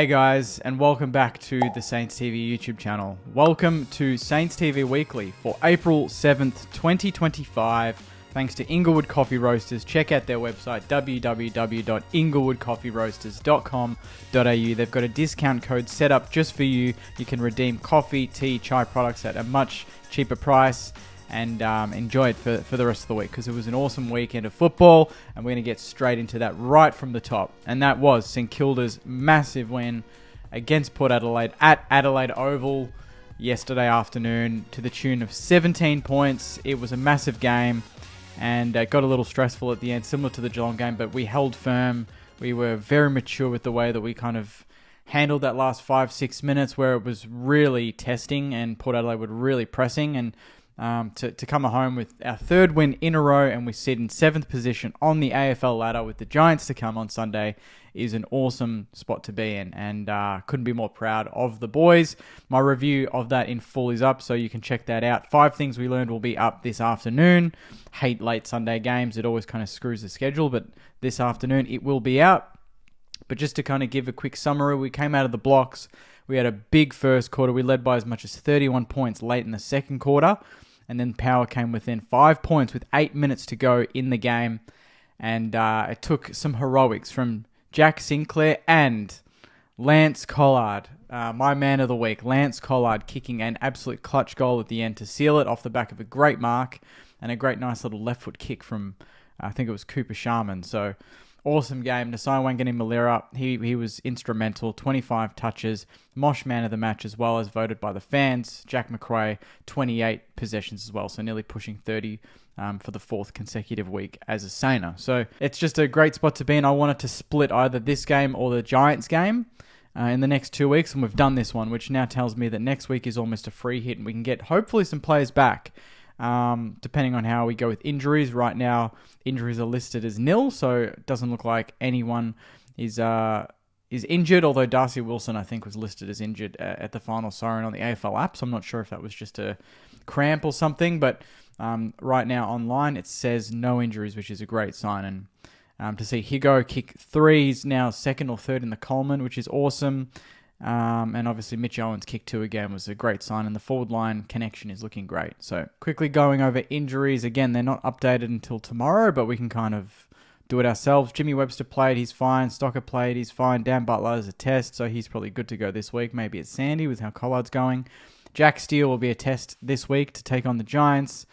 Hey guys, and welcome back to the Saints TV YouTube channel. Welcome to Saints TV Weekly for April 7th, 2025. Thanks to Inglewood Coffee Roasters. Check out their website, www.inglewoodcoffeeroasters.com.au. They've got a discount code set up just for you. You can redeem coffee, tea, chai products at a much cheaper price and enjoy it for the rest of the week, because it was an awesome weekend of football, and we're going to get straight into that right from the top. And that was St Kilda's massive win against Port Adelaide at Adelaide Oval yesterday afternoon to the tune of 17 points. It was a massive game and got a little stressful at the end, similar to the Geelong game, but we held firm. We were very mature with the way that we kind of handled that last 5-6 minutes, where it was really testing and Port Adelaide were really pressing, and to come home with our third win in a row, and we sit in 7th position on the AFL ladder with the Giants to come on Sunday is an awesome spot to be in, and couldn't be more proud of the boys. My review of that in full is up, so you can check that out. 5 things we learned will be up this afternoon. Hate late Sunday games. It always kind of screws the schedule, but this afternoon it will be out. But just to kind of give a quick summary, we came out of the blocks. We had a big first quarter. We led by as much as 31 points late in the second quarter. And then Power came within 5 points with 8 minutes to go in the game. And it took some heroics from Jack Sinclair and Lance Collard, my man of the week. Lance Collard kicking an absolute clutch goal at the end to seal it off the back of a great mark and a great nice little left foot kick from, I think it was Cooper Sharman. So awesome game. Nasai Wangani-Malira, he was instrumental. 25 touches. Mosh man of the match as well, as voted by the fans. Jack McRae, 28 possessions as well. So nearly pushing 30 for the 4th consecutive week as a Sainer. So it's just a great spot to be in. I wanted to split either this game or the Giants game in the next 2 weeks. And we've done this one, which now tells me that next week is almost a free hit. And we can get hopefully some players back. Depending on how we go with injuries. Right now, injuries are listed as nil, so it doesn't look like anyone is injured, although Darcy Wilson, I think, was listed as injured at the final siren on the AFL app, so I'm not sure if that was just a cramp or something, but right now online it says no injuries, which is a great sign. And to see Higo kick 3, he's now 2nd or 3rd in the Coleman, which is awesome. And obviously Mitch Owens' kick 2 again was a great sign, and the forward line connection is looking great. So quickly going over injuries. Again, they're not updated until tomorrow, but we can kind of do it ourselves. Jimmy Webster played, he's fine. Stocker played, he's fine. Dan Butler is a test, so he's probably good to go this week. Maybe it's Sandy with how Collard's going. Jack Steele will be a test this week to take on the Giants.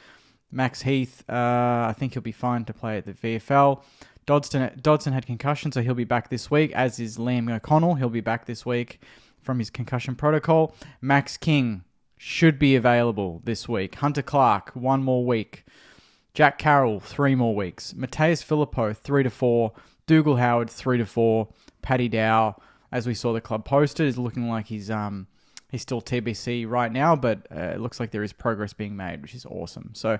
Max Heath, I think he'll be fine to play at the VFL. Dodson had concussion, so he'll be back this week, as is Liam O'Connell. He'll be back this week from his concussion protocol. Max King should be available this week. Hunter Clark, 1 more week. Jack Carroll, 3 more weeks. Mateus Filippo, 3 to 4. Dougal Howard, 3 to 4. Paddy Dow, as we saw the club posted, is looking like he's still TBC right now, but it looks like there is progress being made, which is awesome. So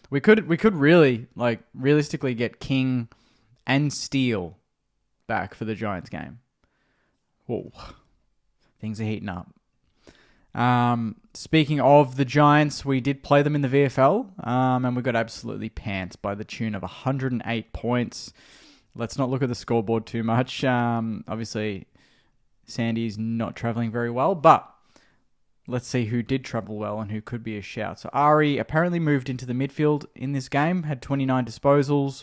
we could really, realistically get King and Steele back for the Giants game. Whoa. Things are heating up. Speaking of the Giants, we did play them in the VFL, and we got absolutely pants by the tune of 108 points. Let's not look at the scoreboard too much. Obviously, Sandy's not travelling very well, but let's see who did travel well and who could be a shout. So Ari apparently moved into the midfield in this game, had 29 disposals.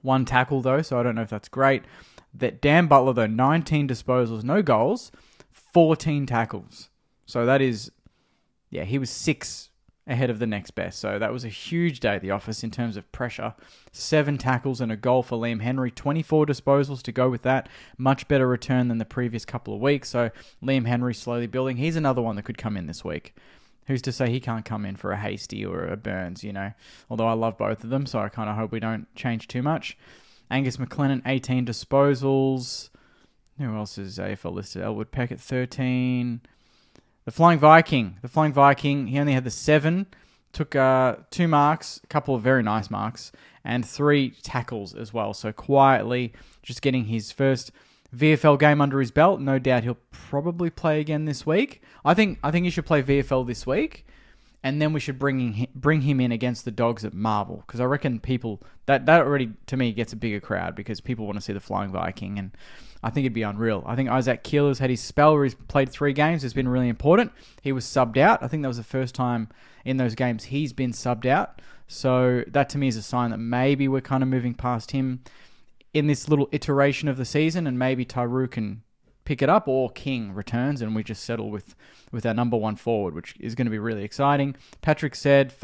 1 tackle, though, so I don't know if that's great. That Dan Butler, though, 19 disposals, no goals, 14 tackles. So that is, he was 6 ahead of the next best. So that was a huge day at the office in terms of pressure. 7 tackles and a goal for Liam Henry, 24 disposals to go with that. Much better return than the previous couple of weeks. So Liam Henry slowly building. He's another one that could come in this week. Who's to say he can't come in for a Hasty or a Burns, Although I love both of them, so I kind of hope we don't change too much. Angus McLennan, 18 disposals. Who else is AFL listed? Elwood Peck at 13. The Flying Viking, he only had the 7. Took 2 marks, a couple of very nice marks, and 3 tackles as well. So quietly just getting his first VFL game under his belt. No doubt he'll probably play again this week. I think he should play VFL this week. and then we should bring him in against the Dogs at Marvel, because I reckon people that already to me gets a bigger crowd because people want to see the Flying Viking, and I think it'd be unreal. I think Isaac Keeler's had his spell where he's played 3 games. It's been really important. He was subbed out. I think that was the first time in those games he's been subbed out. So that to me is a sign that maybe we're kind of moving past him in this little iteration of the season, and maybe Tyru can pick it up, or King returns and we just settle with our number 1 forward, which is going to be really exciting. Patrick said 8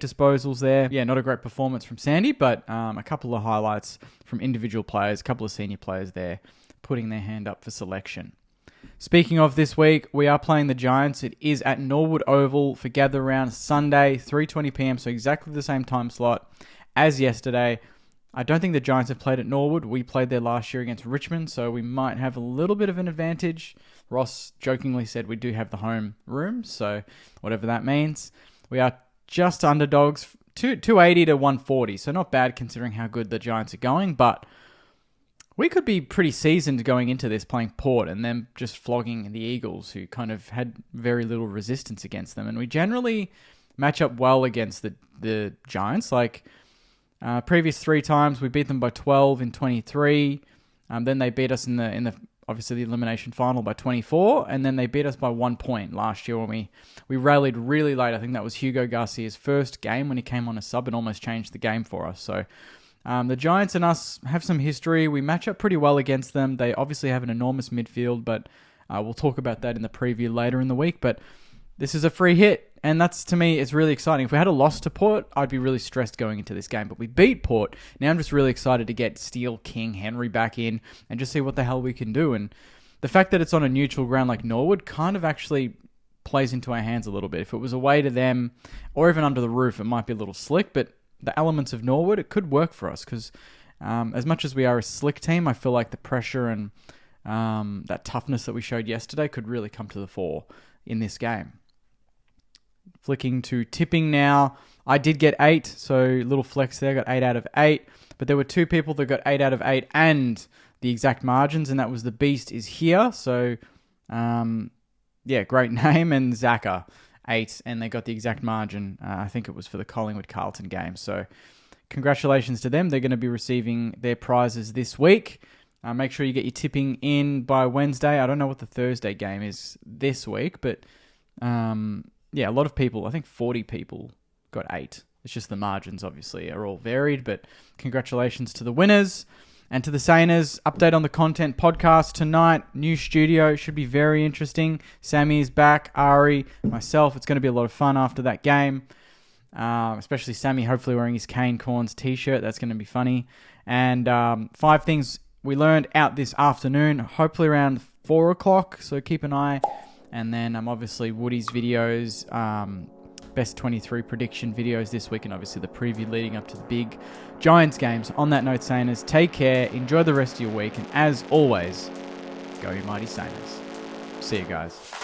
disposals there. Yeah, not a great performance from Sandy, but a couple of highlights from individual players, a couple of senior players there putting their hand up for selection. Speaking of this week, we are playing the Giants. It is at Norwood Oval for Gather Round Sunday, 3:20 p.m, so exactly the same time slot as yesterday. I don't think the Giants have played at Norwood. We played there last year against Richmond, so we might have a little bit of an advantage. Ross jokingly said we do have the home room, so whatever that means. We are just underdogs, 280 to 140, so not bad considering how good the Giants are going, but we could be pretty seasoned going into this playing Port and then just flogging the Eagles, who kind of had very little resistance against them. And we generally match up well against the Giants. Like previous 3 times, we beat them by 12 in 23. Then they beat us in the obviously the elimination final by 24, and then they beat us by 1 point last year when we rallied really late. I think that was Hugo Garcia's first game when he came on a sub and almost changed the game for us. So the Giants and us have some history. We match up pretty well against them. They obviously have an enormous midfield, but we'll talk about that in the preview later in the week. But this is a free hit, and that's, to me, it's really exciting. If we had a loss to Port, I'd be really stressed going into this game. But we beat Port. Now I'm just really excited to get Steele, King, Henry back in and just see what the hell we can do. And the fact that it's on a neutral ground like Norwood kind of actually plays into our hands a little bit. If it was away to them or even under the roof, it might be a little slick, but the elements of Norwood, it could work for us because as much as we are a slick team, I feel like the pressure and that toughness that we showed yesterday could really come to the fore in this game. Flicking to tipping now. I did get 8, so little flex there, got 8 out of 8. But there were 2 people that got 8 out of 8 and the exact margins, and that was the Beast is here. So, great name, and Zaka. 8, and they got the exact margin. I think it was for the Collingwood-Carlton game. So congratulations to them. They're going to be receiving their prizes this week. Make sure you get your tipping in by Wednesday. I don't know what the Thursday game is this week, but a lot of people, I think 40 people got 8. It's just the margins, obviously, are all varied, but congratulations to the winners. And to the Saners, update on the content podcast tonight. New studio, should be very interesting. Sammy is back, Ari, myself. It's going to be a lot of fun after that game. Especially Sammy, hopefully wearing his Cane Corns t-shirt. That's going to be funny. And 5 things we learned out this afternoon, hopefully around 4 o'clock. So keep an eye. And then obviously Woody's videos, best 23 prediction videos this week, and obviously the preview leading up to the big Giants games. On that note, Saners, take care, enjoy the rest of your week, and as always, go you mighty Saners. See you guys.